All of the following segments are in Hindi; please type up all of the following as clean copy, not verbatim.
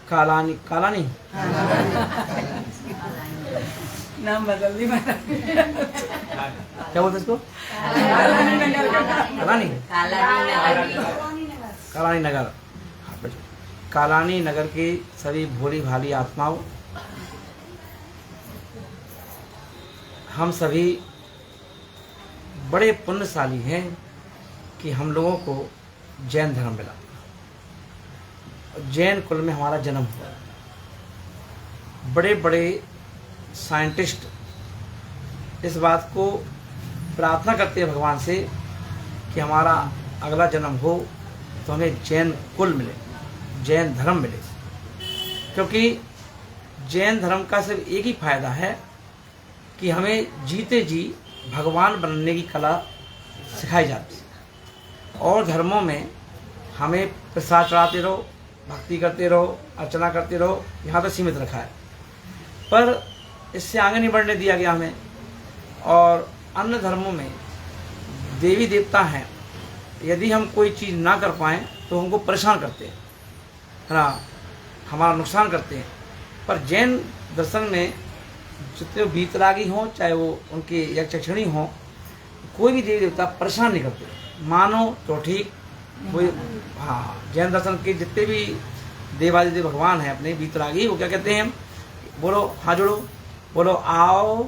कालानी कालानी नाम बदल दी क्या बोलते इसको? कालानी कालानी नगर। कालानी नगर की सभी भोली भाली आत्माओं, हम सभी बड़े पुण्यशाली हैं कि हम लोगों को जैन धर्म मिला। जैन कुल में हमारा जन्म हुआ। बड़े बड़े साइंटिस्ट इस बात को प्रार्थना करते हैं भगवान से कि हमारा अगला जन्म हो तो हमें जैन कुल मिले, जैन धर्म मिले। क्योंकि जैन धर्म का सिर्फ एक ही फायदा है कि हमें जीते जी भगवान बनने की कला सिखाई जाती है। और धर्मों में हमें प्रसाद चढ़ाते रहो, भक्ति करते रहो, अर्चना करते रहो, यहाँ तक सीमित रखा है। पर इससे आगे नहीं बढ़ने दिया गया हमें। और अन्य धर्मों में देवी देवता हैं, यदि हम कोई चीज़ ना कर पाएँ तो हमको परेशान करते हैं, है ना, हमारा नुकसान करते हैं। पर जैन दर्शन में जितने वीतरागी हों, चाहे वो उनके यक्षिणी हों, कोई भी देवी देवता परेशान नहीं करते। मानो तो ठीक, कोई हाँ, जैन दर्शन के जितने भी देवादिदेव भगवान हैं अपने वीतरागी, वो क्या कहते हैं? बोलो, हाथ जोड़ो, बोलो आओ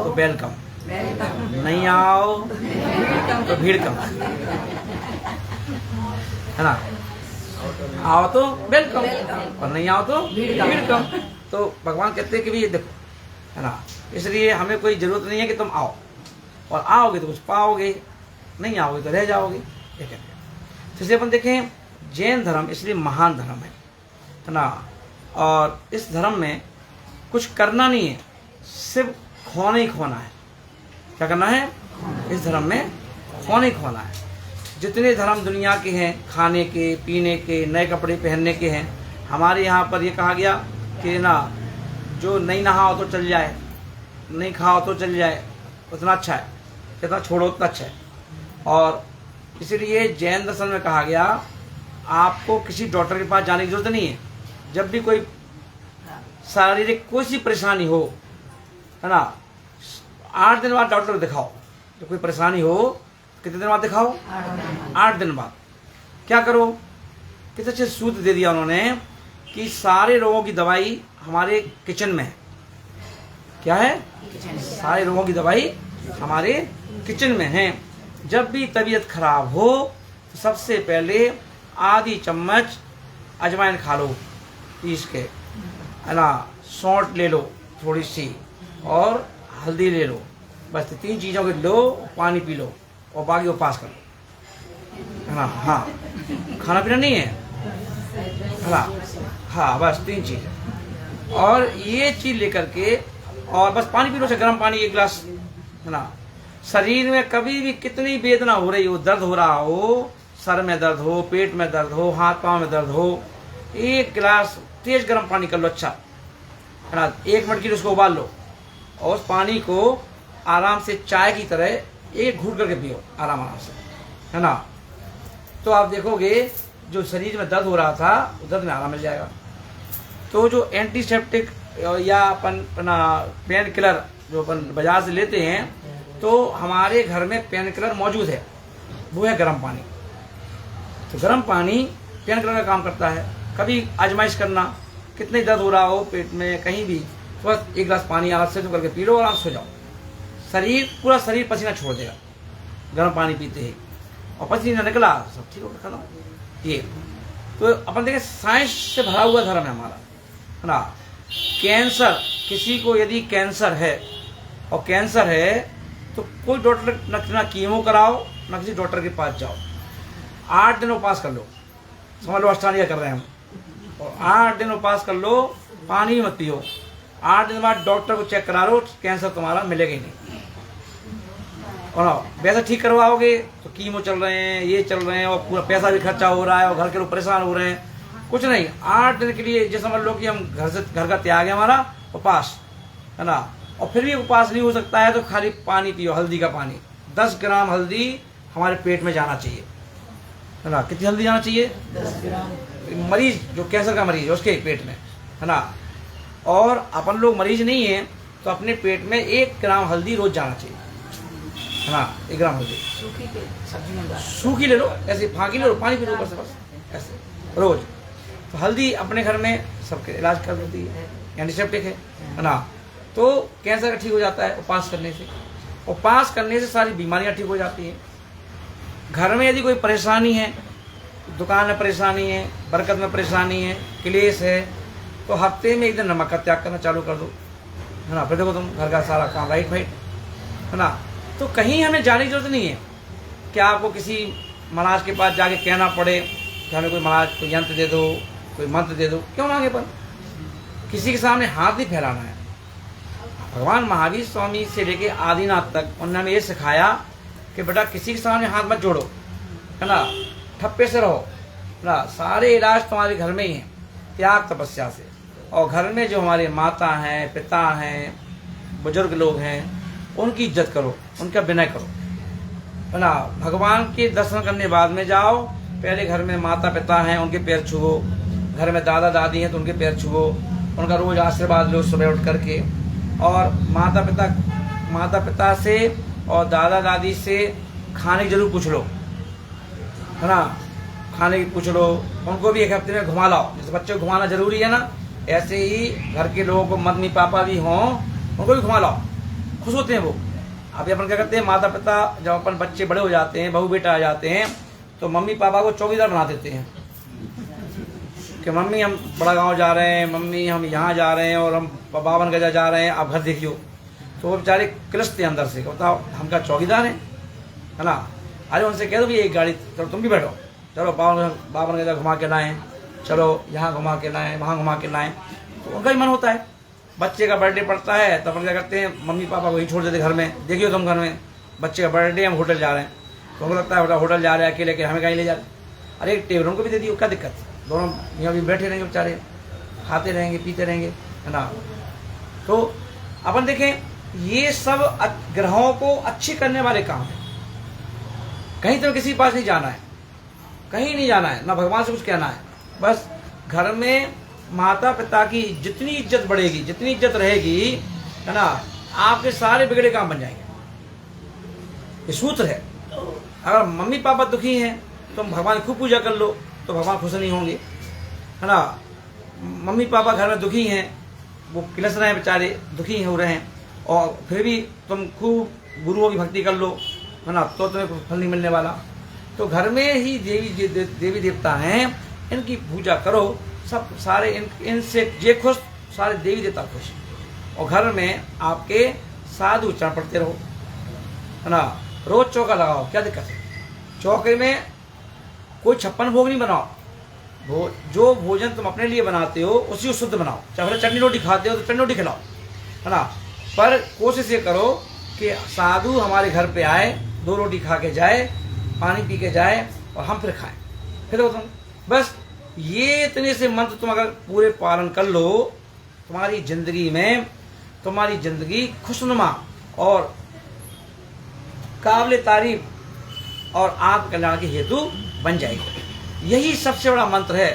तो वेलकम, नहीं आओ तो भीड़ कम, है ना। आओ तो वेलकम और नहीं आओ तो भीड़ कम। तो भगवान कहते हैं कि भी ये देखो, है ना, इसलिए हमें कोई ज़रूरत नहीं है कि तुम आओ, और आओगे तो कुछ पाओगे, नहीं आओगे तो रह जाओगे, ये कहते हैं। तो इसलिए अपन देखें जैन धर्म इसलिए महान धर्म है ना। और इस धर्म में कुछ करना नहीं है, सिर्फ खोना ही खोना है। क्या करना है? इस धर्म में खोना ही खोना है। जितने धर्म दुनिया के हैं, खाने के, पीने के, नए कपड़े पहनने के हैं, हमारे यहाँ पर ये कहा गया कि ना, जो नहीं नहाओ तो चल जाए, नहीं खाओ तो चल जाए, उतना अच्छा है, जितना छोड़ो उतना अच्छा है। और इसीलिए जैन दर्शन में कहा गया आपको किसी डॉक्टर के पास जाने की जरूरत नहीं है। जब भी कोई शारीरिक कोई सी परेशानी हो, है ना, 8 दिन बाद डॉक्टर को दिखाओ। जब कोई परेशानी हो कितने दिन बाद दिखाओ? 8 दिन बाद। क्या करो? कितने अच्छे सूत्र दे दिया उन्होंने कि सारे रोगों की दवाई हमारे किचन में है। क्या है? सारे रोगों की दवाई हमारे किचन में है। जब भी तबीयत खराब हो तो सबसे पहले आधी चम्मच अजवाइन खा लो पीस के, है ना, सौंठ ले लो थोड़ी सी, और हल्दी ले लो, बस 3 चीज़ों के लो, पानी पी लो, और बाकी उपवास कर लो, है ना। हाँ, खाना पीना नहीं है, है ना। हाँ, बस 3 चीज़, और ये चीज़ लेकर के, और बस पानी पी लो, गर्म पानी 1 गिलास, है ना। शरीर में कभी भी कितनी वेदना हो रही हो, दर्द हो रहा हो, सर में दर्द हो, पेट में दर्द हो, हाथ पांव में दर्द हो, 1 गिलास तेज गर्म पानी कर लो, अच्छा, है ना। 1 मिनट के लिए उसको उबाल लो, और उस पानी को आराम से चाय की तरह एक घूट करके पियो, आराम आराम से, है ना। तो आप देखोगे जो शरीर में दर्द हो रहा था, उस दर्द में आराम मिल जाएगा। तो जो एंटीसेप्टिक या अपन पेन किलर जो अपन बाजार से लेते हैं, तो हमारे घर में पेन किलर मौजूद है, वो है गर्म पानी। तो गर्म पानी पेन किलर का काम करता है। कभी आजमाइश करना, कितने दर्द हो रहा हो पेट में कहीं भी, तो बस 1 गिलास पानी आराम से करके पी लो, आराम से सो जाओ। पूरा शरीर पसीना छोड़ देगा गर्म पानी पीते ही, और पसीना निकला सब ठीक हो गया, खत्म। ये तो अपन देखें साइंस से भरा हुआ धर्म है हमारा, है ना। कैंसर, किसी को यदि कैंसर है, और कैंसर है तो कोई डॉक्टर ना कीमो कराओ, ना किसी डॉक्टर के पास जाओ, 8 दिन उपवास कर लो, समझ लो अष्टांगिका कर रहे हैं हम, और 8 दिन उपवास कर लो, पानी मत पियो। 8 दिन बाद डॉक्टर को चेक करा लो, कैंसर तुम्हारा मिलेगा ही नहीं। और वैसे ठीक करवाओगे तो कीमो चल रहे हैं, ये चल रहे हैं, और पूरा पैसा भी खर्चा हो रहा है, और घर के लोग परेशान हो रहे हैं। कुछ नहीं, 8 दिन के लिए जैसे समझ लो कि हम घर का त्याग है हमारा उपवास, है ना। और फिर भी उपवास नहीं हो सकता है तो खाली पानी पियो, हल्दी का पानी, 10 ग्राम हल्दी हमारे पेट में जाना चाहिए, है ना। कितनी हल्दी जाना चाहिए? मरीज जो कैंसर का मरीज है उसके पेट में, है ना। और अपन लोग मरीज नहीं है तो अपने पेट में 1 ग्राम हल्दी रोज जाना चाहिए, है ना। 1 ग्राम हल्दी सूखी के सब्जी में डाल। सूखी ले लो, ऐसे फाँकी ले लो, पानी पी लो ऊपर से, बस ऐसे रोज। तो हल्दी अपने घर में सबके इलाज कर देती है, एंटीसेप्टिक है ना। तो कैंसर ठीक हो जाता है उपवास करने से। उपवास करने से सारी बीमारियां ठीक हो जाती हैं। घर में यदि कोई परेशानी है, दुकान में परेशानी है, बरकत में परेशानी है, क्लेश है, तो हफ्ते में 1 दिन नमक का त्याग करना चालू कर दो, है ना। फिर देखो तुम घर का सारा काम राइट फाइट, है ना। तो कहीं हमें जाने की जरूरत नहीं है कि आपको किसी महाराज के पास जाके कहना पड़े कि हमें कोई महाराज कोई यंत्र दे दो, कोई मंत्र दे दो। क्यों मांगे? पर किसी के सामने हाथ नहीं फैलाना है। भगवान महावीर स्वामी से लेके आदिनाथ तक उन्होंने ये सिखाया कि बेटा किसी के सामने हाथ मत जोड़ो, है ना। ठप्पे से रहो, है ना। सारे इलाज तुम्हारे घर में ही हैं, त्याग तपस्या से। और घर में जो हमारे माता हैं, पिता हैं, बुजुर्ग लोग हैं, उनकी इज्जत करो, उनका विनय करो, है ना। भगवान के दर्शन करने बाद में जाओ, पहले घर में माता पिता हैं उनके पैर छुओ, घर में दादा दादी हैं तो उनके पैर छुओ, उनका रोज आशीर्वाद लो सुबह उठ करके। और माता पिता से और दादा दादी से खाने की जरूर पूछ लो, है ना। खाने की पूछ लो, उनको भी 1 हफ्ते में घुमा लाओ। जैसे बच्चे को घुमाना जरूरी है ना, ऐसे ही घर के लोगों को मम्मी पापा भी हों उनको भी घुमा लाओ, खुश होते हैं वो। अभी अपन क्या करते हैं, माता पिता जब अपन बच्चे बड़े हो जाते हैं, बहू बेटा आ जाते हैं, तो मम्मी पापा को चौकीदार बना देते हैं कि मम्मी हम बड़ा गांव जा रहे हैं, मम्मी हम यहाँ जा रहे हैं और हम 52 गजा जा रहे हैं, आप घर देखियो। तो वो बेचारे किलसते अंदर से, बताओ हम क्या चौकीदार हैं, है ना। अरे उनसे कह दो भी एक गाड़ी, चलो तुम भी बैठो, चलो 52 गजा घुमा के लाएँ, चलो यहाँ घुमा के लाएँ, वहाँ घुमा के लाएँ। तो उनका ही मन होता है। बच्चे का बर्थडे पड़ता है तो अपन क्या करते हैं, मम्मी पापा को ही छोड़ देते घर में, देखियो तुम घर में बच्चे का बर्थडे, हम होटल जा रहे हैं। तो उनको लगता है होटल जा रहे हैं अकेले, हमें कहीं ले जा रहे। अरे एक टेबल उनको भी दे दियो, क्या दिक्कत, दोनों यहाँ भी बैठे रहेंगे बेचारे, खाते रहेंगे पीते रहेंगे, है ना। तो अपन देखें ये सब ग्रहों को अच्छे करने वाले काम है। कहीं तो किसी के पास नहीं जाना है, कहीं नहीं जाना है, ना भगवान से कुछ कहना है। बस घर में माता पिता की जितनी इज्जत बढ़ेगी, जितनी इज्जत रहेगी, है ना, आपके सारे बिगड़े काम बन जाएंगे। ये सूत्र है। अगर मम्मी पापा दुखी हैं तो भगवान खूब पूजा कर लो, तो भगवान खुश नहीं होंगे, है ना। मम्मी पापा घर में दुखी हैं, वो किलस रहे हैं बेचारे, दुखी हो रहे हैं, और फिर भी तुम खूब गुरुओं की भक्ति कर लो, है ना, तो तुम्हें फल नहीं मिलने वाला। तो घर में ही देवी देवता हैं, इनकी पूजा करो, सब सारे इनसे ये खुश, सारे देवी देवता खुश। और घर में आपके साधु उच्चारण पढ़ते रहो, है ना। रोज चौका लगाओ, क्या दिक्कत है। चौके में कोई 56 भोग नहीं बनाओ, जो भोजन तुम अपने लिए बनाते हो उसी को शुद्ध बनाओ। चाहे चटनी रोटी खाते हो तो चटनी रोटी खिलाओ, है ना। पर कोशिश ये करो कि साधु हमारे घर पे आए, 2 रोटी खा के जाए, पानी पी के जाए, और हम फिर खाएं, फिर तुम बस ये इतने से मंत्र तुम अगर पूरे पालन कर लो, तुम्हारी जिंदगी में तुम्हारी जिंदगी खुशनुमा और काबिल तारीफ और आत्म कल्याण की हेतु बन जाएगी। यही सबसे बड़ा मंत्र है।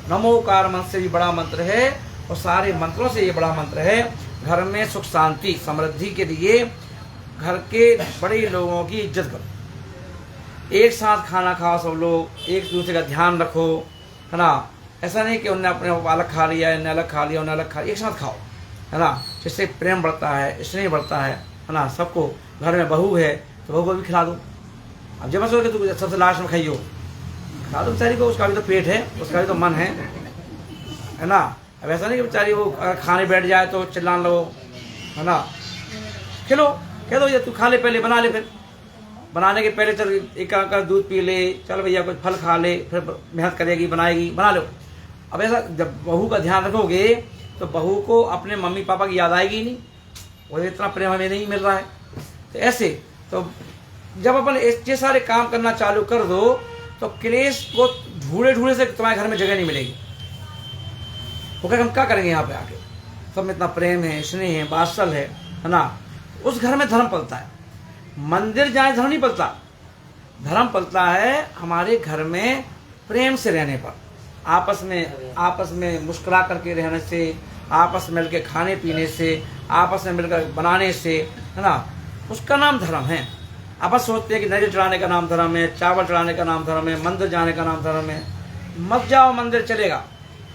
नमोकार मंत्र से भी बड़ा मंत्र है, और सारे मंत्रों से ये बड़ा मंत्र है। घर में सुख शांति समृद्धि के लिए घर के बड़े लोगों की इज्जत करो, एक साथ खाना खाओ, सब लोग एक दूसरे का ध्यान रखो, है ना। ऐसा नहीं कि उन्होंने अपने अलग खा लिया, इन्हें अलग खा लिया, उन्हें अलग खा लिया, एक साथ खाओ, है ना। जिससे प्रेम बढ़ता है, स्नेह बढ़ता है ना। सबको, घर में बहू है तो बहू को भी खिला दो। अब जब सोच के तू सबसे लास्ट में खाइयो, खिला दो बेचारी को, उसका भी तो पेट है, उसका भी तो मन है ना। अब ऐसा नहीं कि बेचारी वो अगर खाने बैठ जाए तो चिल्लाने लगो, है ना। खिलो, कह दो ये तू खा ले, पहले बना ले, फिर बनाने के पहले चल एक दूध पी ले, चल भैया कुछ फल खा ले, फिर मेहनत करेगी, बनाएगी, बना लो। अब ऐसा जब बहू का ध्यान रखोगे तो बहू को अपने मम्मी पापा की याद आएगी नहीं, और इतना प्रेम हमें नहीं मिल रहा है। तो ऐसे तो जब अपन ये सारे काम करना चालू कर दो तो क्लेश को ढूंढे से तुम्हारे घर में जगह नहीं मिलेगी। वो क्या हम क्या करेंगे यहाँ पे आके, सब में इतना प्रेम है, स्नेह है, वात्सल है ना। उस घर में धर्म पलता है। मंदिर जाए धर्म नहीं पलता, धर्म पलता है हमारे घर में प्रेम से रहने पर, आपस में मुस्कुरा करके रहने से, आपस में मिलकर खाने पीने से, आपस में मिलकर बनाने से, है ना, उसका नाम धर्म है। आप सोचते हैं कि नजर चढ़ाने का नाम धर्म है, चावल चढ़ाने का नाम धर्म है, मंदिर जाने का नाम धर्म है। मत जाओ, मंदिर चलेगा,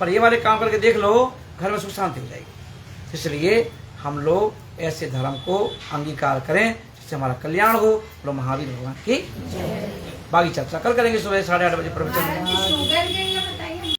पर ये वाले काम करके देख लो, घर में सुख शांति हो जाएगी। इसलिए हम लोग ऐसे धर्म को अंगीकार करें जिससे हमारा कल्याण हो। बोलो महावीर भगवान की। बाकी चर्चा कल करेंगे सुबह 8:30 बजे प्रवचन में।